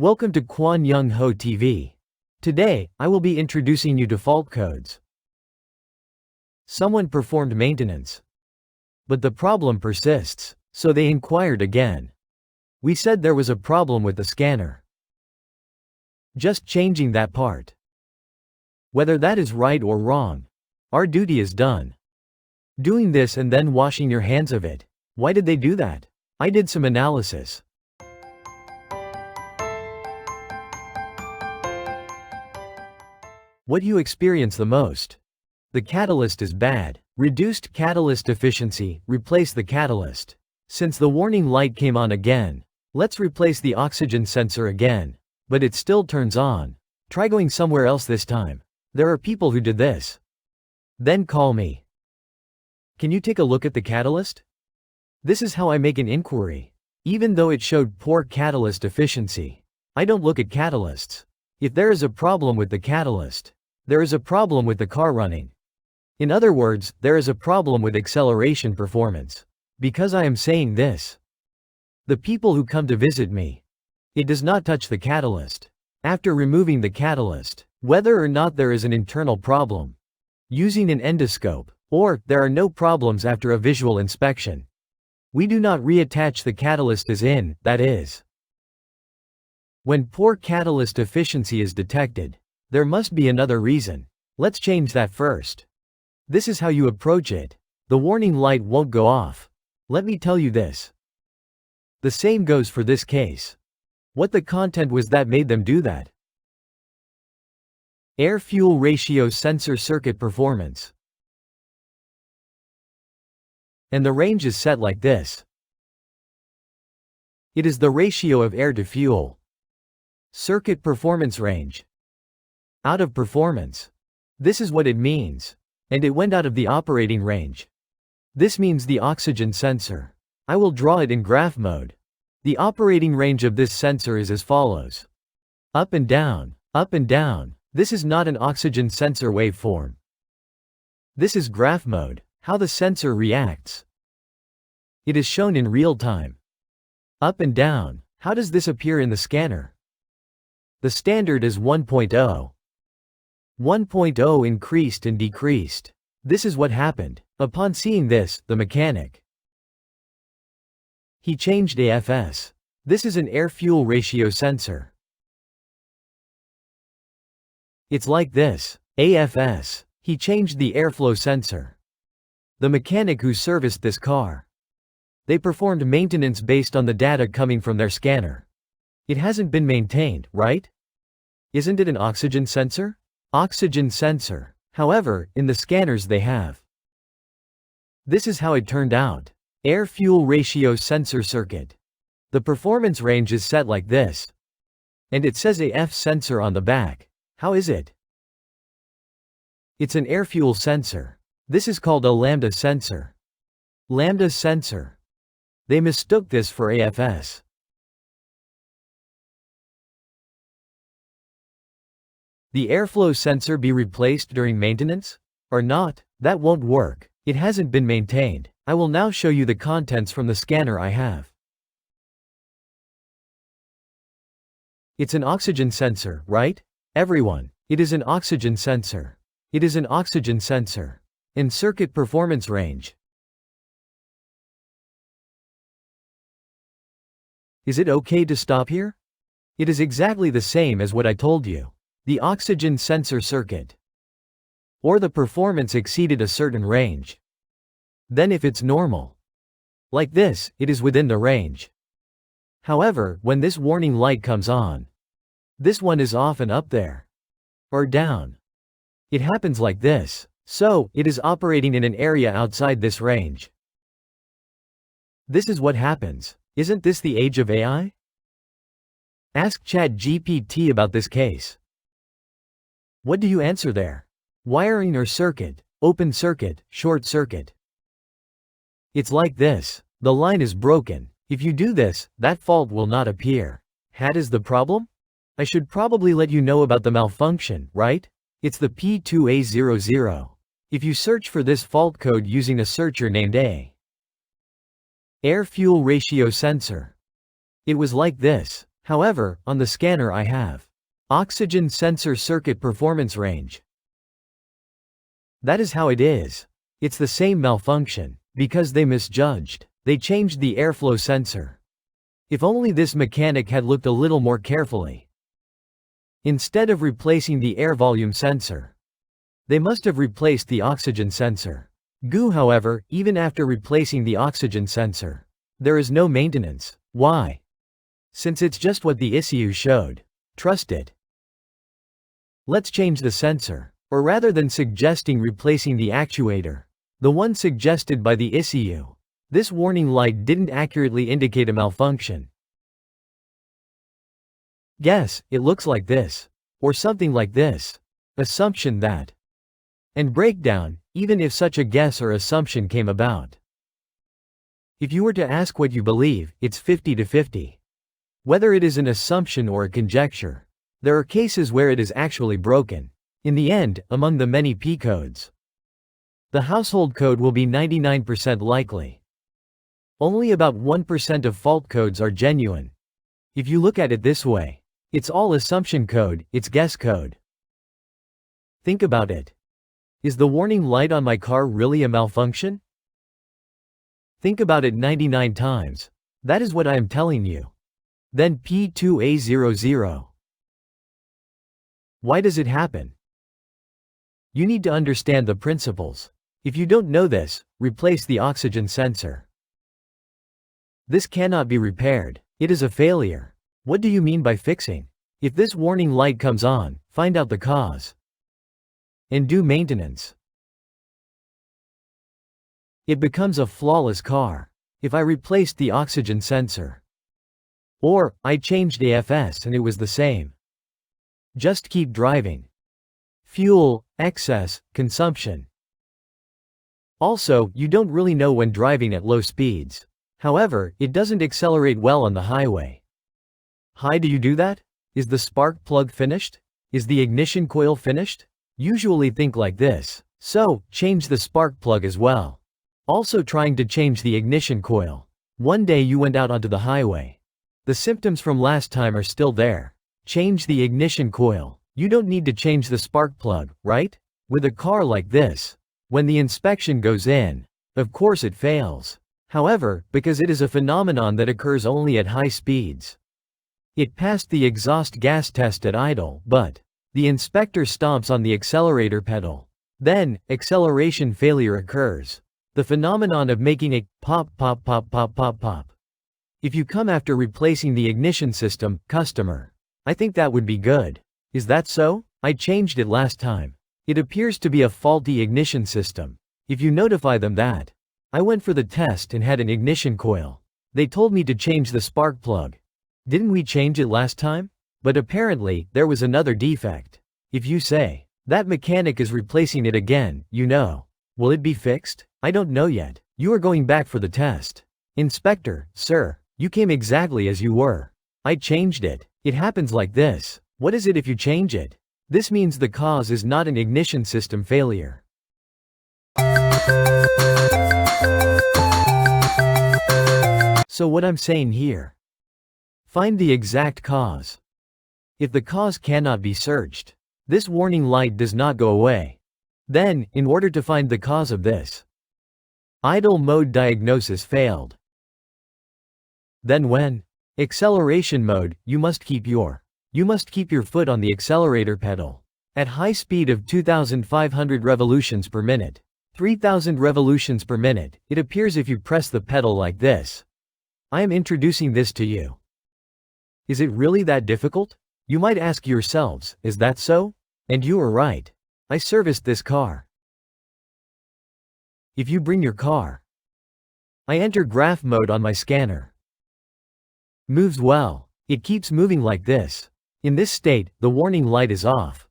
Welcome to Kwon Young-ho TV. Today, I will be introducing you to fault codes. Someone performed maintenance, but the problem persists, so they inquired again. We said there was a problem with the scanner. Just changing that part. Whether that is right or wrong, our duty is done. Doing this and then washing your hands of it. Why did they do that? I did some analysis. What you experience the most? The catalyst is bad. Reduced catalyst efficiency, replace the catalyst. Since the warning light came on again, let's replace the oxygen sensor again. But it still turns on. Try going somewhere else this time. There are people who did this. Then call me. Can you take a look at the catalyst? This is how I make an inquiry. Even though it showed poor catalyst efficiency, I don't look at catalysts. If there is a problem with the catalyst, there is a problem with the car running. In other words, there is a problem with acceleration performance. Because I am saying this, the people who come to visit me, it does not touch the catalyst. After removing the catalyst, whether or not there is an internal problem, using an endoscope, or there are no problems after a visual inspection, we do not reattach the catalyst as in, that is. When poor catalyst efficiency is detected, there must be another reason. Let's change that first. This is how you approach it. The warning light won't go off. Let me tell you this. The same goes for this case. What the content was that made them do that? Air-fuel ratio sensor circuit performance. And the range is set like this. It is the ratio of air to fuel. Circuit performance range. Out of performance. This is what it means. And it went out of the operating range. This means the oxygen sensor. I will draw it in graph mode. The operating range of this sensor is as follows. Up and down, up and down. This is not an oxygen sensor waveform. This is graph mode, how the sensor reacts. It is shown in real time. Up and down. How does this appear in the scanner? The standard is 1.0. 1.0 increased and decreased. This is what happened. Upon seeing this, the mechanic, he changed AFS. This is an air-fuel ratio sensor. It's like this. AFS. He changed the airflow sensor. The mechanic who serviced this car, they performed maintenance based on the data coming from their scanner. It hasn't been maintained, right? Isn't it an oxygen sensor? Oxygen sensor. However, in the scanners they have. This is how it turned out. Air-fuel ratio sensor circuit. The performance range is set like this. And it says AF sensor on the back. How is it? It's an air-fuel sensor. This is called a lambda sensor. Lambda sensor. They mistook this for AFS. The airflow sensor be replaced during maintenance? Or not? That won't work. It hasn't been maintained. I will now show you the contents from the scanner I have. It's an oxygen sensor, right? Everyone, it is an oxygen sensor. It is an oxygen sensor. In circuit performance range. Is it okay to stop here? It is exactly the same as what I told you. The oxygen sensor circuit. Or the performance exceeded a certain range. Then if it's normal, like this, it is within the range. However, when this warning light comes on, this one is often up there. Or down. It happens like this. So, it is operating in an area outside this range. This is what happens. Isn't this the age of AI? Ask ChatGPT about this case. What do you answer there? Wiring or circuit, open circuit, short circuit. It's like this. The line is broken. If you do this, that fault will not appear. What is the problem? I should probably let you know about the malfunction, right? It's the PA200. If you search for this fault code using a searcher named Air-fuel ratio sensor. It was like this. However, on the scanner I have oxygen sensor circuit performance range. That is how it is. It's the same malfunction. Because they misjudged. They changed the airflow sensor. If only this mechanic had looked a little more carefully. Instead of replacing the air volume sensor, they must have replaced the oxygen sensor. However, even after replacing the oxygen sensor, there is no maintenance. Why? Since it's just what the ECU showed. Trust it. Let's change the sensor. Or rather than suggesting replacing the actuator, the one suggested by the ECU, this warning light didn't accurately indicate a malfunction. Guess, it looks like this. Or something like this. Assumption that. And breakdown, even if such a guess or assumption came about. If you were to ask what you believe, it's 50-50. Whether it is an assumption or a conjecture. There are cases where it is actually broken. In the end, among the many P codes, the household code will be 99% likely. Only about 1% of fault codes are genuine. If you look at it this way, it's all assumption code, it's guess code. Think about it. Is the warning light on my car really a malfunction? Think about it 99 times. That is what I am telling you. Then P2A00. Why does it happen? You need to understand the principles. If you don't know this, replace the oxygen sensor. This cannot be repaired. It is a failure. What do you mean by fixing? If this warning light comes on, find out the cause. And do maintenance. It becomes a flawless car. If I replaced the oxygen sensor. Or, I changed AFS and it was the same. Just keep driving. Fuel, excess, consumption. Also, you don't really know when driving at low speeds. However, it doesn't accelerate well on the highway. How do you do that? Is the spark plug finished? Is the ignition coil finished? Usually think like this. So, change the spark plug as well. Also trying to change the ignition coil. One day you went out onto the highway. The symptoms from last time are still there. Change the ignition coil. You don't need to change the spark plug, right? With a car like this, when the inspection goes in, of course it fails. However, because it is a phenomenon that occurs only at high speeds. It passed the exhaust gas test at idle, but the inspector stomps on the accelerator pedal. Then, acceleration failure occurs. The phenomenon of making it pop pop pop pop pop pop. If you come after replacing the ignition system, customer, I think that would be good. Is that so? I changed it last time. It appears to be a faulty ignition system. If you notify them that I went for the test and had an ignition coil. They told me to change the spark plug. Didn't we change it last time? But apparently, there was another defect. If you say, that mechanic is replacing it again, you know. Will it be fixed? I don't know yet. You are going back for the test. Inspector, sir, you came exactly as you were. I changed it. It happens like this. What is it if you change it? This means the cause is not an ignition system failure. So what I'm saying here? Find the exact cause. If the cause cannot be searched, this warning light does not go away. Then, in order to find the cause of this idle mode diagnosis failed. Then when acceleration mode, you must keep your foot on the accelerator pedal. At high speed of 2,500 revolutions per minute, 3,000 revolutions per minute, it appears if you press the pedal like this. I am introducing this to you. Is it really that difficult? You might ask yourselves, is that so? And you are right. I serviced this car. If you bring your car, I enter graph mode on my scanner. Moves well. It keeps moving like this. In this state, the warning light is off.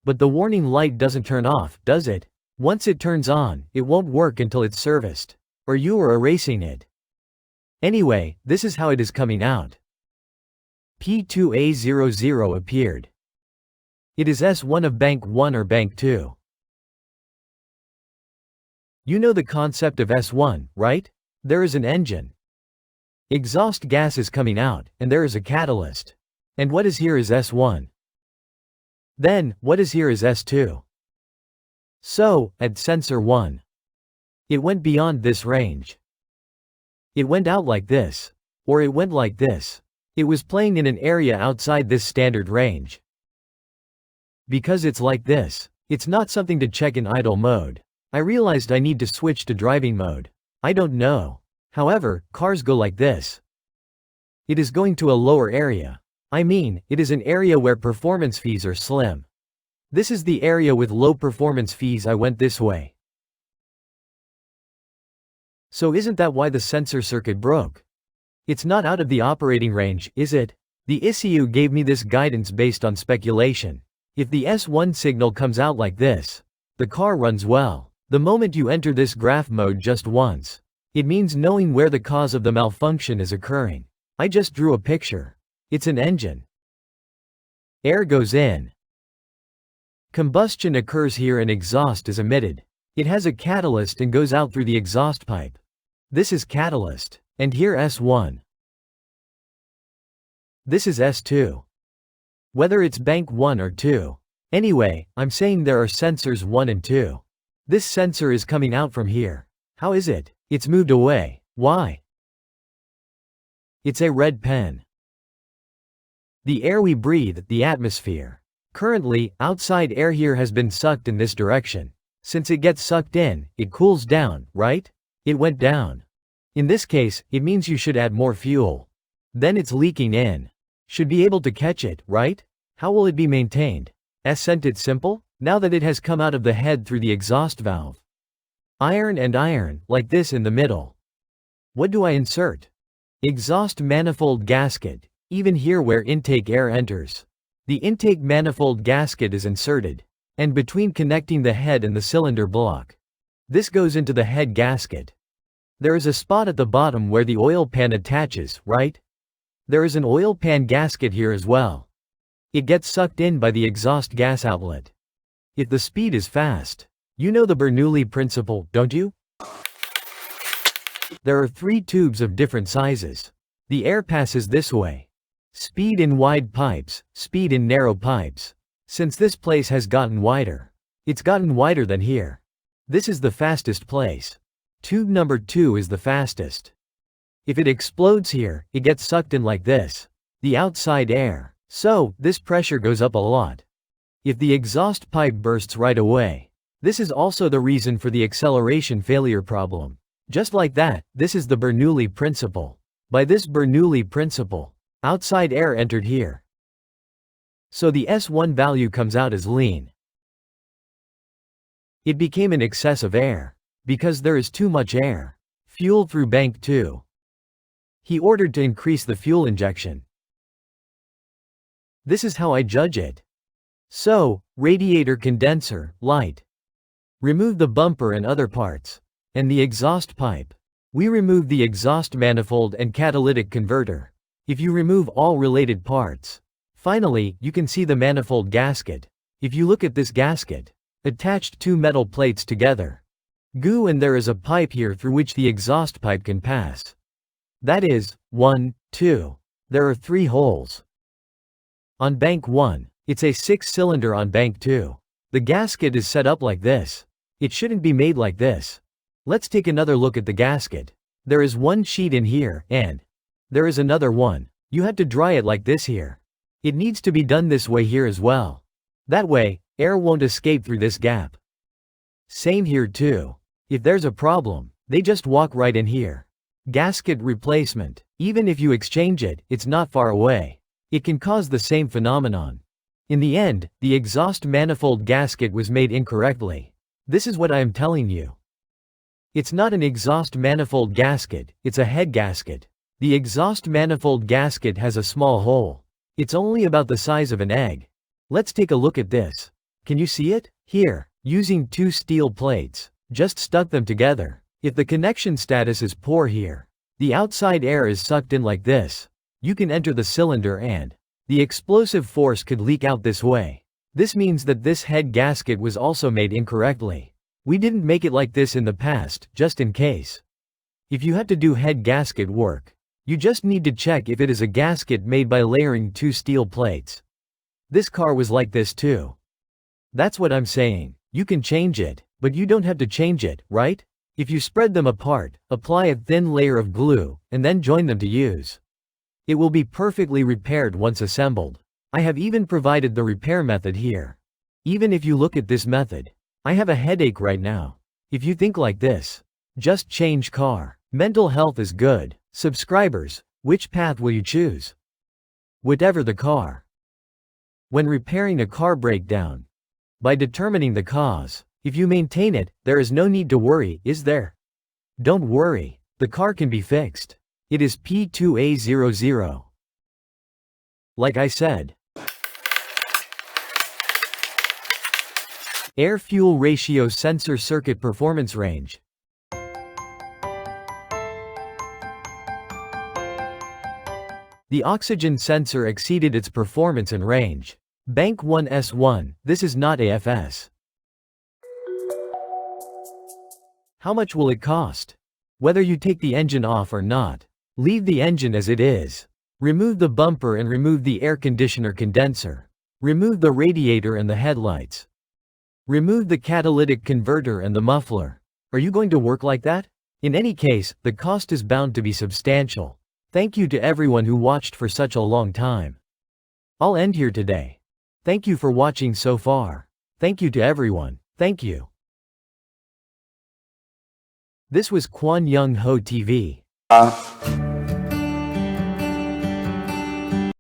But the warning light doesn't turn off, does it? Once it turns on, it won't work until it's serviced. Or you are erasing it. Anyway, this is how it is coming out. P2A00 appeared. It is S1 of Bank 1 or Bank 2. You know the concept of S1, right? There is an engine. Exhaust gas is coming out, and there is a catalyst. And what is here is S1. Then, what is here is S2. So, at sensor 1. It went beyond this range. It went out like this. Or it went like this. It was playing in an area outside this standard range. Because it's like this, it's not something to check in idle mode. I realized I need to switch to driving mode. I don't know. However, cars go like this. It is going to a lower area. I mean, it is an area where performance fees are slim. This is the area with low performance fees. I went this way. So isn't that why the sensor circuit broke? It's not out of the operating range, is it? The ECU gave me this guidance based on speculation. If the S1 signal comes out like this, the car runs well. The moment you enter this graph mode just once, it means knowing where the cause of the malfunction is occurring. I just drew a picture. It's an engine. Air goes in. Combustion occurs here and exhaust is emitted. It has a catalyst and goes out through the exhaust pipe. This is catalyst. And here S1. This is S2. Whether it's bank 1 or 2. Anyway, I'm saying there are sensors 1 and 2. This sensor is coming out from here. How is it? It's moved away. Why? It's a red pen. The air we breathe, the atmosphere. Currently, outside air here has been sucked in this direction. Since it gets sucked in, it cools down, right? It went down. In this case, it means you should add more fuel. Then it's leaking in. Should be able to catch it, right? How will it be maintained? Isn't it simple? Now that it has come out of the head through the exhaust valve. Iron and iron, like this in the middle. What do I insert? Exhaust manifold gasket, even here where intake air enters. The intake manifold gasket is inserted. And between connecting the head and the cylinder block. This goes into the head gasket. There is a spot at the bottom where the oil pan attaches, right? There is an oil pan gasket here as well. It gets sucked in by the exhaust gas outlet. If the speed is fast. You know the Bernoulli principle, don't you? There are 3 tubes of different sizes. The air passes this way. Speed in wide pipes, speed in narrow pipes. Since this place has gotten wider. It's gotten wider than here. This is the fastest place. Tube number 2 is the fastest. If it explodes here, it gets sucked in like this. The outside air. So, this pressure goes up a lot. If the exhaust pipe bursts right away. This is also the reason for the acceleration failure problem. Just like that, this is the Bernoulli principle. By this Bernoulli principle, outside air entered here. So the S1 value comes out as lean. It became an excess of air. Because there is too much air. Fuel through bank 2. He ordered to increase the fuel injection. This is how I judge it. So, radiator condenser, light. Remove the bumper and other parts. And the exhaust pipe. We remove the exhaust manifold and catalytic converter. If you remove all related parts. Finally, you can see the manifold gasket. If you look at this gasket. Attached 2 metal plates together. Goo, and there is a pipe here through which the exhaust pipe can pass. That is, 1, 2. There are 3 holes. On bank 1, it's a 6-cylinder. On bank 2. The gasket is set up like this. It shouldn't be made like this. Let's take another look at the gasket. There is 1 sheet in here, and there is another one. You have to dry it like this here. It needs to be done this way here as well. That way, air won't escape through this gap. Same here too. If there's a problem, they just walk right in here. Gasket replacement. Even if you exchange it, it's not far away. It can cause the same phenomenon. In the end, the exhaust manifold gasket was made incorrectly. This is what I am telling you. It's not an exhaust manifold gasket, it's a head gasket. The exhaust manifold gasket has a small hole. It's only about the size of an egg. Let's take a look at this. Can you see it? Here, using 2 steel plates. Just stuck them together. If the connection status is poor here, the outside air is sucked in like this. You can enter the cylinder and the explosive force could leak out this way. This means that this head gasket was also made incorrectly. We didn't make it like this in the past, just in case. If you had to do head gasket work, You just need to check if it is a gasket made by layering 2 steel plates. This car was like this too. That's what I'm saying. You can change it, but you don't have to change it, right? If you spread them apart, apply a thin layer of glue, and then join them to use. It will be perfectly repaired once assembled. I have even provided the repair method here. Even if you look at this method, I have a headache right now. If you think like this, just change car. Mental health is good. Subscribers, which path will you choose? Whatever the car. When repairing a car breakdown, by determining the cause, if you maintain it, there is no need to worry, is there? Don't worry, the car can be fixed. It is P2A00. Like I said, air-fuel ratio sensor circuit performance range. The oxygen sensor exceeded its performance and range. Bank 1S1, this is not AFS. How much will it cost? Whether you take the engine off or not, leave the engine as it is. Remove the bumper and remove the air conditioner condenser. Remove the radiator and the headlights. Remove the catalytic converter and the muffler. Are you going to work like that? In any case, the cost is bound to be substantial. Thank you to everyone who watched for such a long time. I'll end here today. Thank you for watching so far. Thank you to everyone. Thank you. This was Kwon Young-ho TV.